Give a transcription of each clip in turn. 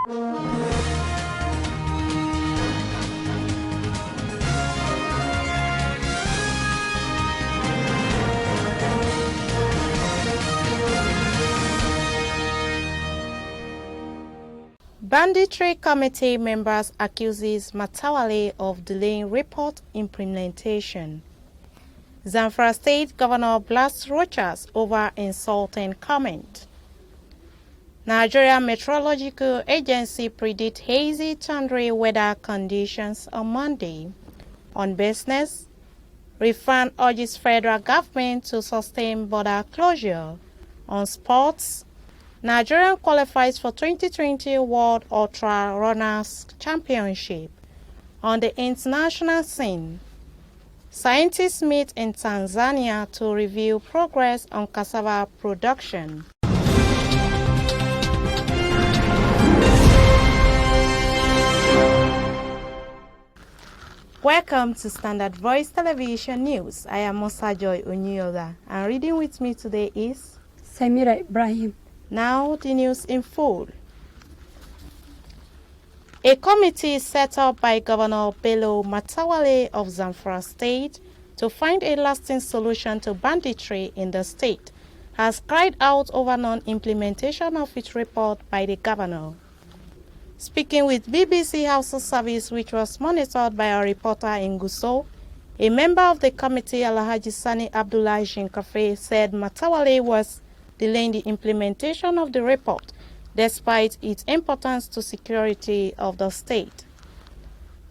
Banditry Committee members accuses Matawale of delaying report implementation. Zamfara State Governor blasts Rochas over insulting comment. Nigeria Meteorological Agency predicts hazy thundery weather conditions on Monday. On business, Refund urges federal government to sustain border closure. On sports, Nigeria qualifies for 2020 World Ultra Runners Championship. On the international scene, scientists meet in Tanzania to review progress on cassava production. Welcome to Standard Voice Television News. I am Musa Joy Onyoga, and reading with me today is Samira Ibrahim. Now the news in full. A committee set up by Governor Bello Matawale of Zamfara State to find a lasting solution to banditry in the state has cried out over non-implementation of its report by the governor. Speaking with BBC Hausa Service, which was monitored by a reporter in Gusau, a member of the committee, Alhaji Sani Abdullah Shinkafe, said Matawale was delaying the implementation of the report despite its importance to security of the state.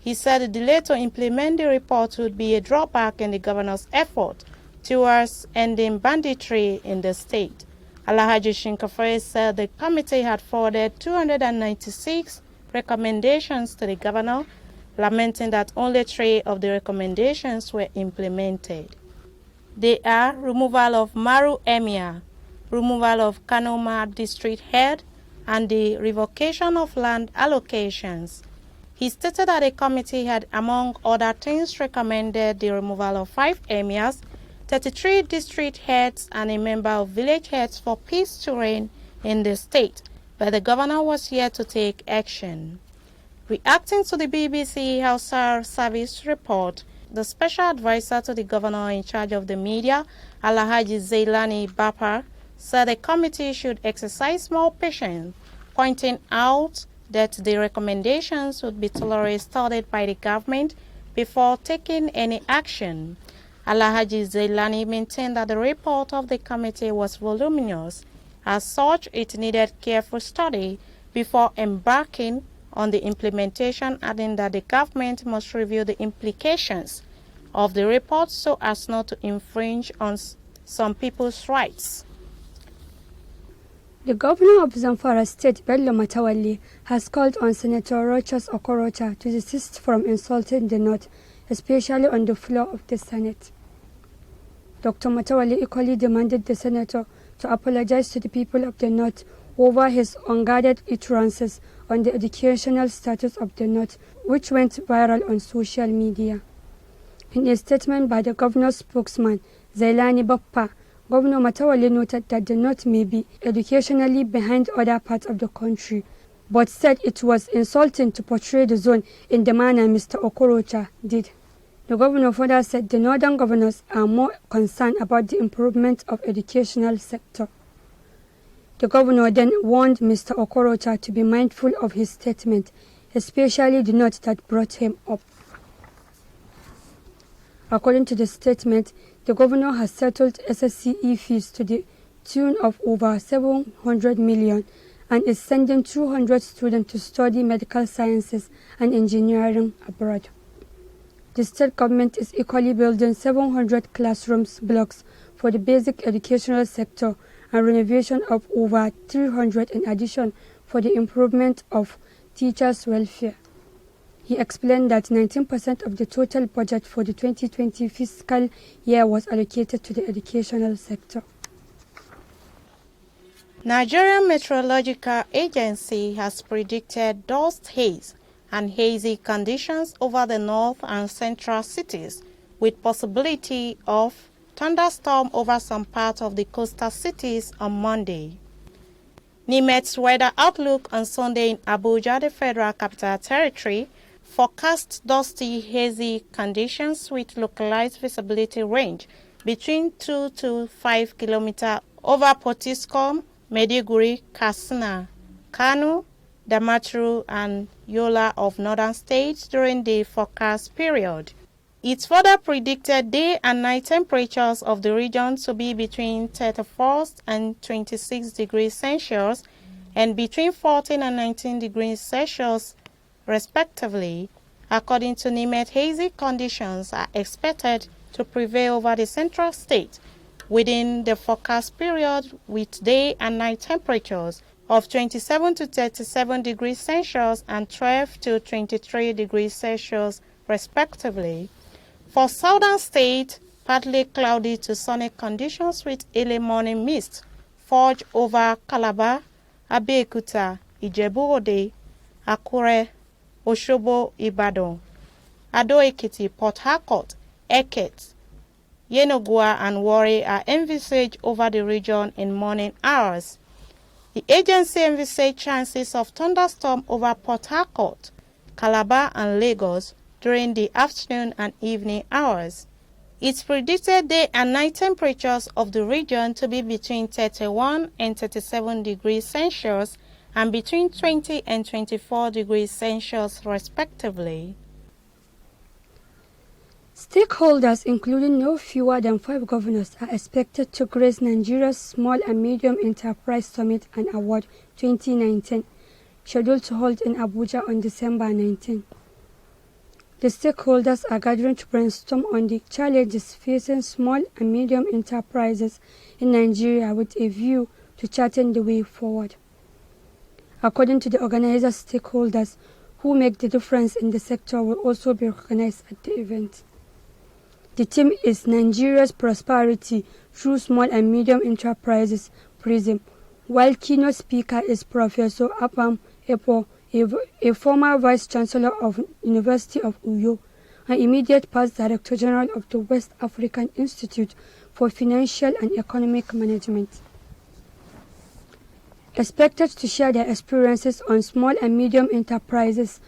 He said the delay to implement the report would be a drawback in the governor's effort towards ending banditry in the state. Alhaji Shinkafe said the committee had forwarded 296 recommendations to the governor, lamenting that only 3 of the recommendations were implemented. They are removal of Maru Emir, removal of Kanoma district head, and the revocation of land allocations. He stated that the committee had, among other things, recommended the removal of 5 emirs, 33 district heads, and a member of village heads for peace to reign in the state, but the governor was yet to take action. Reacting to the BBC Hausa Service report, the special advisor to the governor in charge of the media, Alhaji Zailani Bapar, said the committee should exercise more patience, pointing out that the recommendations would be thoroughly studied by the government before taking any action. Alhaji Zailani maintained that the report of the committee was voluminous. As such, it needed careful study before embarking on the implementation, adding that the government must review the implications of the report so as not to infringe on some people's rights. The governor of Zamfara State, Bello Matawale, has called on Senator Rochas Okorocha to desist from insulting the North, especially on the floor of the Senate. Dr. Matawale equally demanded the senator to apologize to the people of the North over his unguarded utterances on the educational status of the North, which went viral on social media. In a statement by the governor's spokesman, Zailani Bappa, Governor Matawale noted that the North may be educationally behind other parts of the country, but said it was insulting to portray the zone in the manner Mr. Okorocha did. The governor further said the northern governors are more concerned about the improvement of educational sector. The governor then warned Mr. Okorocha to be mindful of his statement, especially the North that brought him up. According to the statement, the governor has settled SSCE fees to the tune of over 700 million and is sending 200 students to study medical sciences and engineering abroad. The state government is equally building 700 classrooms blocks for the basic educational sector and renovation of over 300 in addition for the improvement of teachers' welfare. He explained that 19% of the total budget for the 2020 fiscal year was allocated to the educational sector. Nigeria Meteorological Agency has predicted dust haze and hazy conditions over the north and central cities, with possibility of thunderstorm over some parts of the coastal cities on Monday. NIMET's weather outlook on Sunday in Abuja, the Federal Capital Territory, forecast dusty, hazy conditions with localized visibility range between 2 to 5 km over Potiskum, Maiduguri, Katsina, Kano, Damaturu, and Yola of northern states during the forecast period. It further predicted day and night temperatures of the region to be between 31 and 26 degrees Celsius and between 14 and 19 degrees Celsius, respectively. According to NIMET, hazy conditions are expected to prevail over the central state within the forecast period, with day and night temperatures of 27 to 37 degrees Celsius and 12 to 23 degrees Celsius, respectively. For southern states, partly cloudy to sunny conditions with early morning mist forge over Calabar, Abeokuta, Ijebu-Ode, Akure, Osogbo, Ibadan, Ado-Ekiti, Port Harcourt, Eket, Yenagoa, and Warri are envisaged over the region in morning hours. The agency envisaged chances of thunderstorm over Port Harcourt, Calabar, and Lagos during the afternoon and evening hours. It's predicted day and night temperatures of the region to be between 31 and 37 degrees Celsius and between 20 and 24 degrees Celsius, respectively. Stakeholders, including no fewer than 5 governors, are expected to grace Nigeria's Small and Medium Enterprise Summit and Award 2019, scheduled to hold in Abuja on December 19. The stakeholders are gathering to brainstorm on the challenges facing small and medium enterprises in Nigeria with a view to charting the way forward. According to the organizers, stakeholders who make the difference in the sector will also be recognized at the event. The theme is Nigeria's Prosperity Through Small and Medium Enterprises, PRISM, while keynote speaker is Professor Apam Epo, a former Vice-Chancellor of University of Uyo and immediate past Director General of the West African Institute for Financial and Economic Management. Expected to share their experiences on small and medium enterprises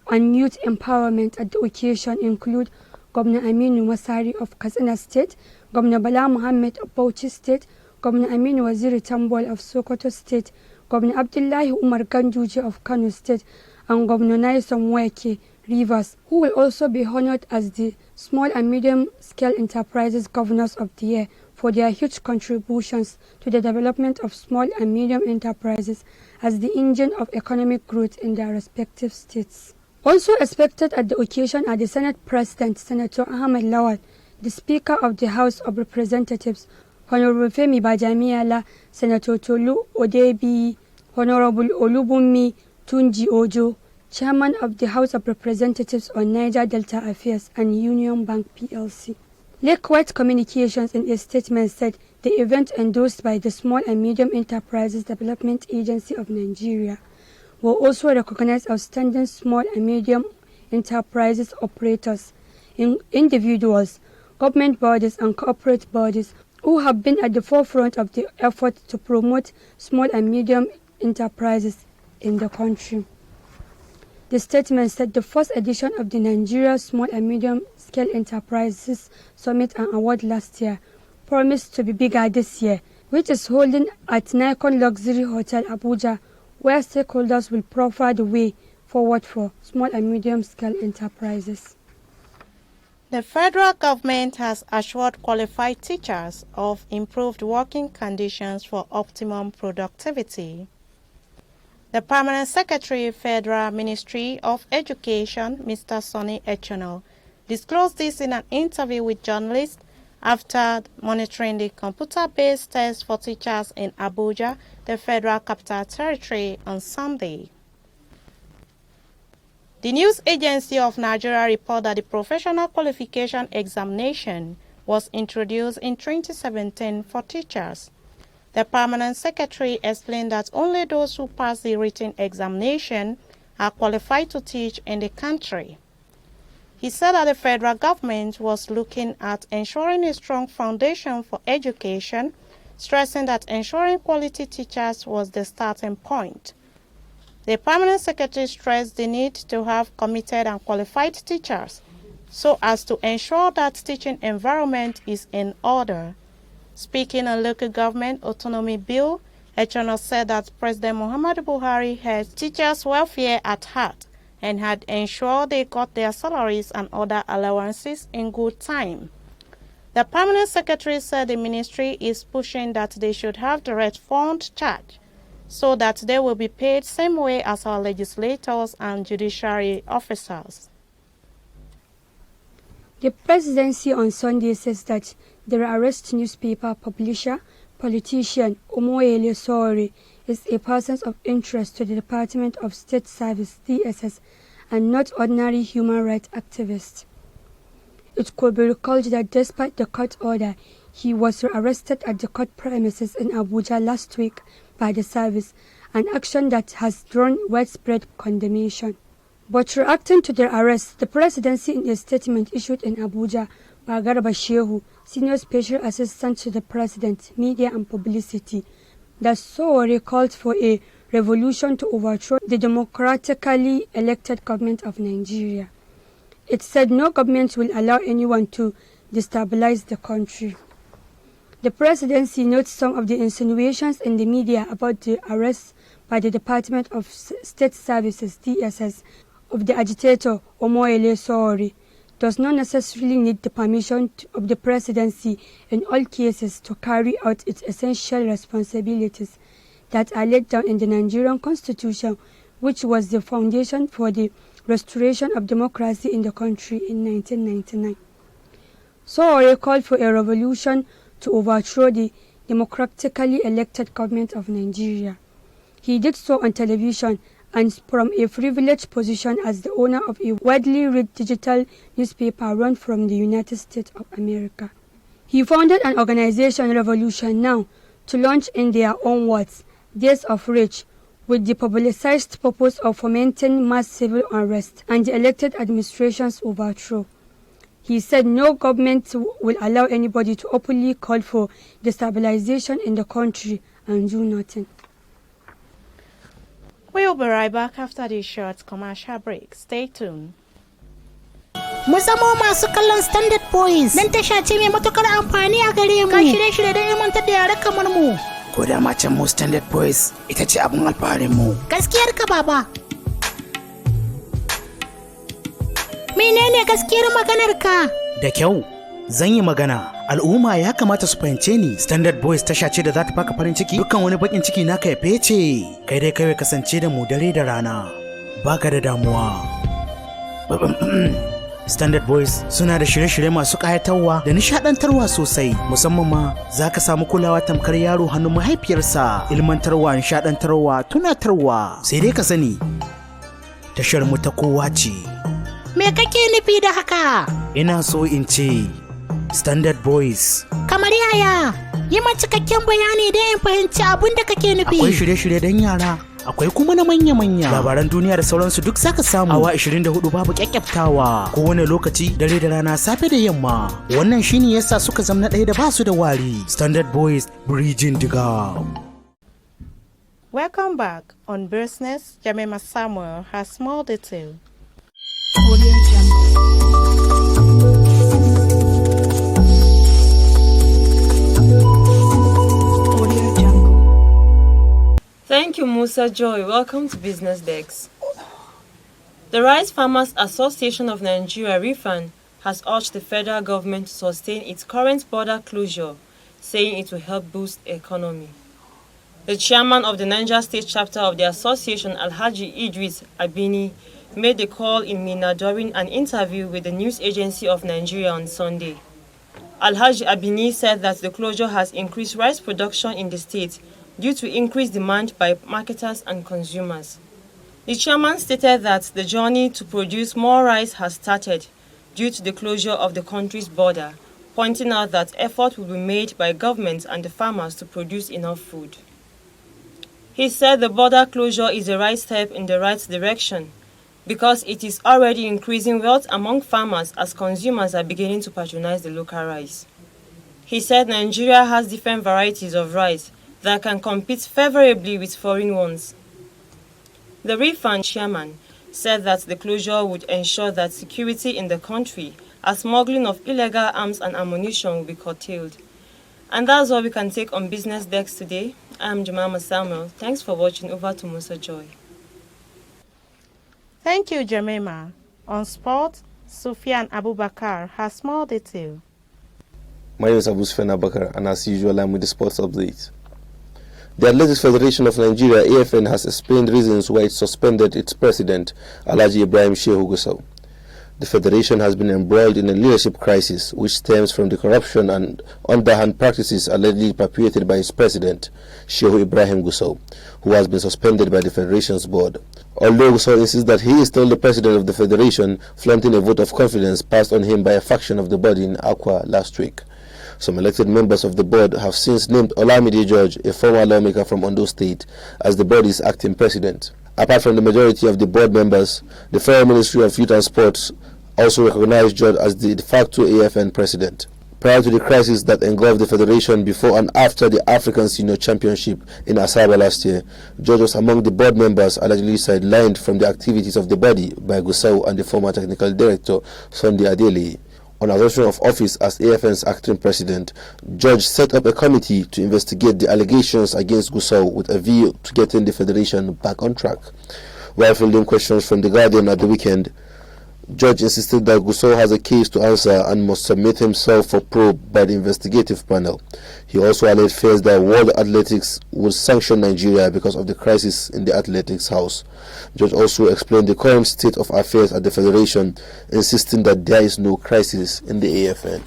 and youth empowerment at the occasion include Governor Aminu Masari of Katsina State, Governor Bala Mohammed of Bauchi State, Governor Aminu Waziri Tambol of Sokoto State, Governor Abdullahi Umar Ganduji of Kano State, and Governor Nyesom Wike, Rivers, who will also be honored as the Small and Medium-Scale Enterprises Governors of the Year for their huge contributions to the development of small and medium enterprises as the engine of economic growth in their respective states. Also expected at the occasion are the Senate President, Senator Ahmed Lawal, the Speaker of the House of Representatives, Honorable Femi Bajamiala, Senator Tolu Odebi, Honorable Olubunmi Tunji Ojo, Chairman of the House of Representatives on Niger Delta Affairs and Union Bank PLC. Lakewide Communications in a statement said the event endorsed by the Small and Medium Enterprises Development Agency of Nigeria will also recognize outstanding small and medium enterprises operators, individuals, government bodies and corporate bodies who have been at the forefront of the effort to promote small and medium enterprises in the country. The statement said the first edition of the Nigeria Small and Medium Scale Enterprises Summit and Award last year promised to be bigger this year, which is holding at Nikon Luxury Hotel Abuja, where stakeholders will profile the way forward for small and medium scale enterprises. The federal government has assured qualified teachers of improved working conditions for optimum productivity. The Permanent Secretary, Federal Ministry of Education, Mr. Sonny Echono, disclosed this in an interview with journalists after monitoring the computer-based test for teachers in Abuja, the Federal Capital Territory, on Sunday. The news agency of Nigeria reported that the Professional Qualification Examination was introduced in 2017 for teachers. The Permanent Secretary explained that only those who pass the written examination are qualified to teach in the country. He said that the federal government was looking at ensuring a strong foundation for education stressing that ensuring quality teachers was the starting point. The permanent secretary stressed the need to have committed and qualified teachers so as to ensure that teaching environment is in order. Speaking on local government autonomy bill, Echano said that President Muhammadu Buhari had teachers' welfare at heart and had ensured they got their salaries and other allowances in good time. The permanent secretary said the ministry is pushing that they should have direct fund charge so that they will be paid same way as our legislators and judiciary officers. The presidency on Sunday says that the arrest newspaper publisher, politician Omoyele Sowore is a person of interest to the Department of State Service (DSS) and not ordinary human rights activist. It could be recalled that despite the court order, he was arrested at the court premises in Abuja last week by the service, an action that has drawn widespread condemnation. But reacting to the arrest, the presidency in a statement issued in Abuja by Garba Shehu, Senior Special Assistant to the President, Media and Publicity, that Sowore called for a revolution to overthrow the democratically elected government of Nigeria. It said no government will allow anyone to destabilize the country. The presidency notes some of the insinuations in the media about the arrest by the Department of State Services (DSS) of the agitator Omoyele Sowore does not necessarily need the permission of the presidency in all cases to carry out its essential responsibilities that are laid down in the Nigerian Constitution, which was the foundation for the restoration of democracy in the country in 1999. Sowore called for a revolution to overthrow the democratically elected government of Nigeria. He did so on television and from a privileged position as the owner of a widely read digital newspaper run from the United States of America. He founded an organization, Revolution Now, to launch, in their own words, Days of Rage, with the publicized purpose of fomenting mass civil unrest and the elected administration's overthrow. He said no government will allow anybody to openly call for destabilization in the country and do nothing. We'll be right back after this short commercial break. Stay tuned. Mu zamo masu kallon Standard Boys dan tasha ce mai matukar amfani a gare mu. Ka shirye-shirye don ilmantar da yara kamar mu. Ko da macen mu Standard Boys ita ce abin alfaharin mu. Gaskiyar ka baba. Menene gaskiyar maganar ka? Da kyau, zan yi magana. Al'umma ya kamata su fahimce ni. Standard Boys tasha ce da za ta baka farin ciki. Dukkan wani bakin ciki naka ya fece. Kai dai kawai kasance da mu dare da rana. Baka da damuwa. Standard Boys suna da shirye-shirye masu ƙayatarwa da nishaɗantarwa sosai, musamman ma za ka samu kulawa tamkar yaro hannun mahaifiyarsa, ilmantarwa, nishaɗantarwa, tunatarwa. Sai dai ka sani, tashar mu ta kowa ce. Me kake nufi da haka? Ina so in ce Standard Boys. Kamar yaya? Yi ma cikakken bayani don in fahimci abin da kake nufi. Akwai shirye-shirye don yara, akwai kuma na manya-manya. Labaran duniya da sauransu duk zaka samu. Awa 24 babu kyakkyaftawa. Kowane lokaci, dare da rana, safe da yamma. Wannan shine yasa suka zama ɗaya da basu da wari. Standard Boys, Bridging the Gap. Welcome back. On business, Jamima Samuel has more detail. Thank you, Musa Joy. Welcome to Business Desk. The Rice Farmers Association of Nigeria, RIFAN, has urged the federal government to sustain its current border closure, saying it will help boost the economy. The chairman of the Niger State chapter of the association, Alhaji Idris Abini, made the call in Mina during an interview with the news agency of Nigeria on Sunday. Alhaji Abini said that the closure has increased rice production in the state due to increased demand by marketers and consumers. The chairman stated that the journey to produce more rice has started due to the closure of the country's border, pointing out that effort will be made by government and the farmers to produce enough food. He said the border closure is the right step in the right direction because it is already increasing wealth among farmers as consumers are beginning to patronize the local rice. He said Nigeria has different varieties of rice that can compete favorably with foreign ones. The refund chairman said that the closure would ensure that security in the country as smuggling of illegal arms and ammunition will be curtailed. And that's all we can take on Business Desk today. I'm Jemima Samuel. Thanks for watching. Over to Musa Joy. Thank you, Jemima. On sport, Sufyan Abubakar has more detail. My name is Sufyan Abubakar, and as usual, I'm with the sports update. The Athletics Federation of Nigeria, AFN, has explained reasons why it suspended its president, Alhaji Ibrahim Shehu Gusau. The federation has been embroiled in a leadership crisis which stems from the corruption and underhand practices allegedly perpetrated by its president, Shehu Ibrahim Gusau, who has been suspended by the federation's board. Although Gusau insists that he is still the president of the federation, flaunting a vote of confidence passed on him by a faction of the body in Akwa last week. Some elected members of the board have since named Olamide George, a former lawmaker from Ondo State, as the body's acting president. Apart from the majority of the board members, the Federal Ministry of Youth and Sports also recognized George as the de facto AFN president. Prior to the crisis that engulfed the federation before and after the African Senior Championship in Asaba last year, George was among the board members allegedly sidelined from the activities of the body by Gusau and the former technical director, Sunday Adele. On assumption of office as AFN's acting president, George set up a committee to investigate the allegations against Gusau with a view to getting the federation back on track. While fielding questions from The Guardian at the weekend, George insisted that Gusau has a case to answer and must submit himself for probe by the investigative panel. He also alleged fears that World Athletics would sanction Nigeria because of the crisis in the athletics house. George also explained the current state of affairs at the federation, insisting that there is no crisis in the AFN.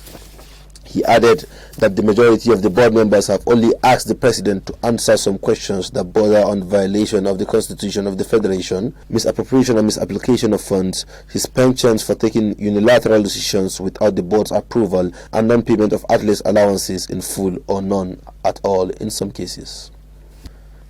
He added that the majority of the board members have only asked the president to answer some questions that border on violation of the constitution of the federation, misappropriation and misapplication of funds, his penchant for taking unilateral decisions without the board's approval, and non-payment of athletes' allowances in full or none at all in some cases.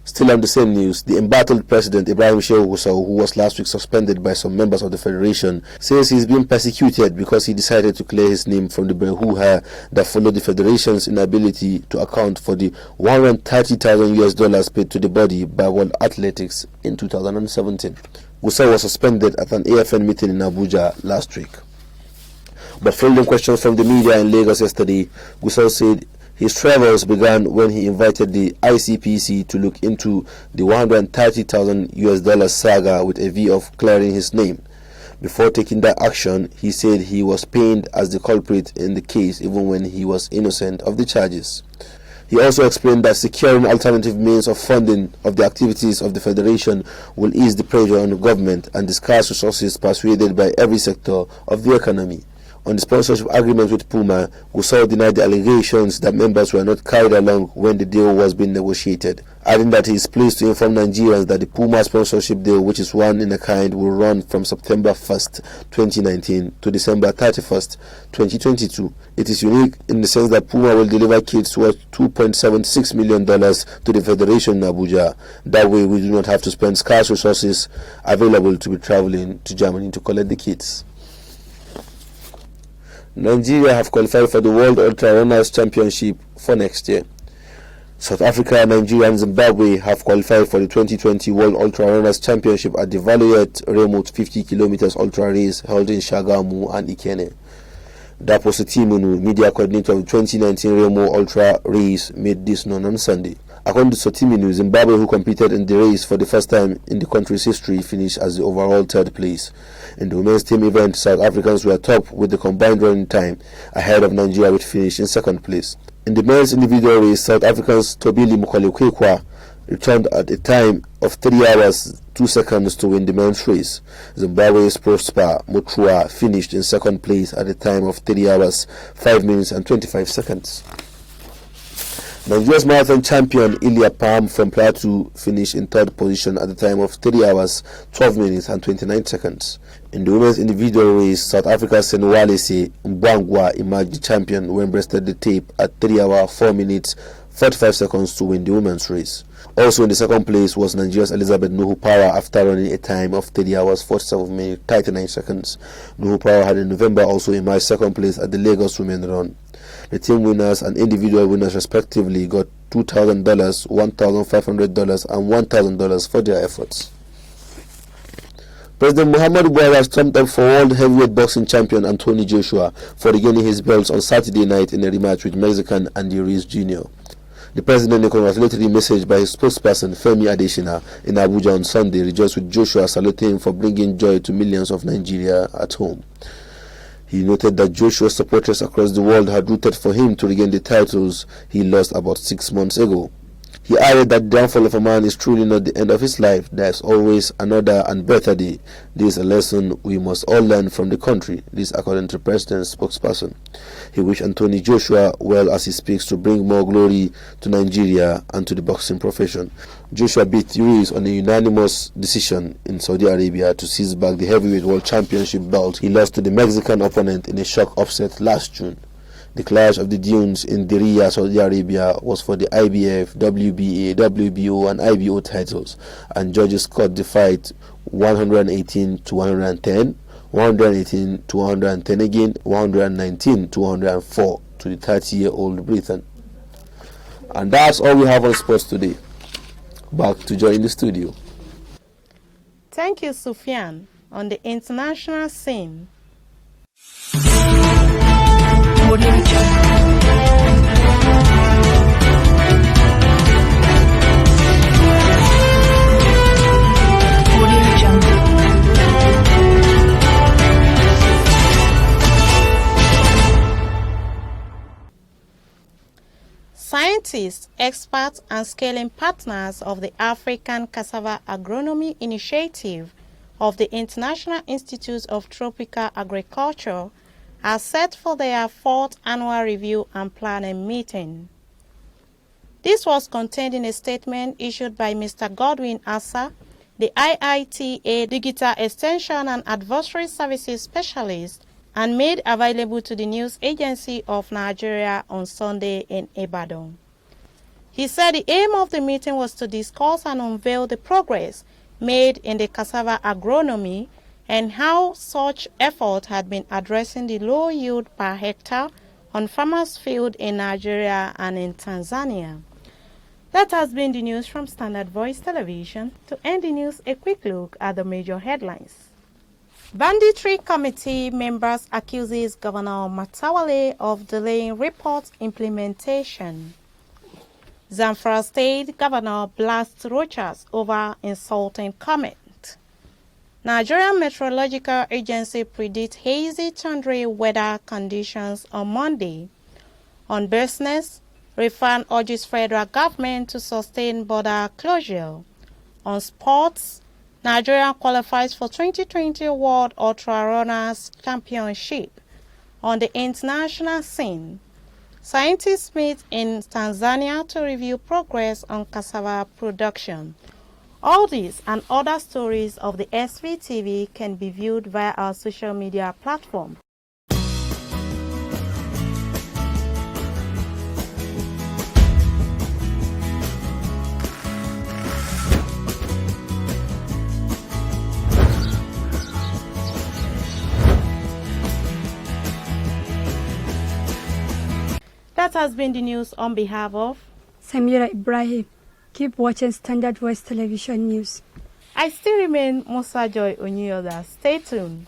Still on the same news, the embattled president Ibrahim Shehu Gusau, who was last week suspended by some members of the federation, says he is being persecuted because he decided to clear his name from the brouhaha that followed the federation's inability to account for the $130,000 paid to the body by World Athletics in 2017. Gusau was suspended at an AFN meeting in Abuja last week. But fielding questions from the media in Lagos yesterday, Gusau said his travels began when he invited the ICPC to look into the $130,000 saga with a view of clearing his name. Before taking that action, he said he was pained as the culprit in the case even when he was innocent of the charges. He also explained that securing alternative means of funding of the activities of the federation will ease the pressure on the government and the scarce resources persuaded by every sector of the economy. On the sponsorship agreement with Puma, Gusau denied the allegations that members were not carried along when the deal was being negotiated, adding that he is pleased to inform Nigerians that the Puma sponsorship deal, which is one in a kind, will run from September 1st, 2019 to December 31st, 2022. It is unique in the sense that Puma will deliver kits worth $2.76 million to the Federation in Abuja. That way we do not have to spend scarce resources available to be traveling to Germany to collect the kits. Nigeria have qualified for the World Ultra Runners Championship for next year. South Africa, Nigeria and Zimbabwe have qualified for the 2020 World Ultra Runners Championship at the Valiant Remote 50 km ultra race held in Shagamu and Ikene. Dapo Sotimunu, media coordinator of the 2019 Remo Ultra race, made this known on Sunday. According to Sotimunu, Zimbabwe, who competed in the race for the first time in the country's history, finished as the overall third place. In the women's team event, South Africans were top with the combined running time, ahead of Nigeria, which finished in second place. In the men's individual race, South Africans Tobili Mokale-Kwekwa returned at a time of 3 hours 2 seconds to win the men's race. Zimbabwe's Prosper Mutua finished in second place at a time of 3 hours 5 minutes and 25 seconds. Nigeria's marathon champion Ilya Palm from Plateau finished in third position at the time of 3 hours 12 minutes and 29 seconds. In the women's individual race, South Africa's Senwalese Mbwangwa emerged the champion when breasted the tape at 3 hours 4 minutes 45 seconds to win the women's race. Also in the second place was Nigeria's Elizabeth Nuhu Power after running a time of 3 hours 47 minutes 39 seconds. Nuhu Power had in November also emerged second place at the Lagos Women Run. The team winners and individual winners respectively got $2,000, $1,500 and $1,000 for their efforts. President Muhammadu Buhari has trumped up for world heavyweight boxing champion Anthony Joshua for regaining his belts on Saturday night in a rematch with Mexican Andy Ruiz Jr. The president, in a congratulatory message by his spokesperson Femi Adesina in Abuja on Sunday, rejoiced with Joshua, saluting him for bringing joy to millions of Nigeria at home. He noted that Joshua's supporters across the world had rooted for him to regain the titles he lost about 6 months ago. He added that the downfall of a man is truly not the end of his life. There is always another and better day. This is a lesson we must all learn from the country. This according to the president's spokesperson. He wished Anthony Joshua well as he speaks to bring more glory to Nigeria and to the boxing profession. Joshua beat Ruiz on a unanimous decision in Saudi Arabia to seize back the heavyweight world championship belt he lost to the Mexican opponent in a shock upset last June. The clash of the dunes in Diriyah, Saudi Arabia was for the IBF, WBA, WBO and IBO titles, and judges called the fight 118 to 110, 118 to 110 again, 119 to 104 to the 30-year-old Briton. And that's all we have on sports today. Back to Joy in the studio. Thank you, Sufyan. On the international scene, scientists, experts, and scaling partners of the African Cassava Agronomy Initiative of the International Institute of Tropical Agriculture are set for their 4th annual review and planning meeting. This was contained in a statement issued by Mr. Godwin Asa, the IITA Digital Extension and Advisory Services Specialist, and made available to the News Agency of Nigeria on Sunday in Ibadan. He said the aim of the meeting was to discuss and unveil the progress made in the cassava agronomy and how such effort had been addressing the low yield per hectare on farmers' field in Nigeria and in Tanzania. That has been the news from Standard Voice Television. To end the news, a quick look at the major headlines. Banditry Committee members accuses Governor Matawale of delaying report implementation. Zamfara State Governor blasts Rochas over insulting comment. Nigerian Meteorological Agency predicts hazy thundery weather conditions on Monday. On business, Refan urges federal government to sustain border closure. On sports, Nigeria qualifies for 2020 World Ultra Runners Championship. On the international scene, scientists meet in Tanzania to review progress on cassava production. All these and other stories of the SVTV can be viewed via our social media platform. That has been the news on behalf of Samira Ibrahim. Keep watching Standard Voice Television News. I still remain Musa Joy Onyoda. Stay tuned.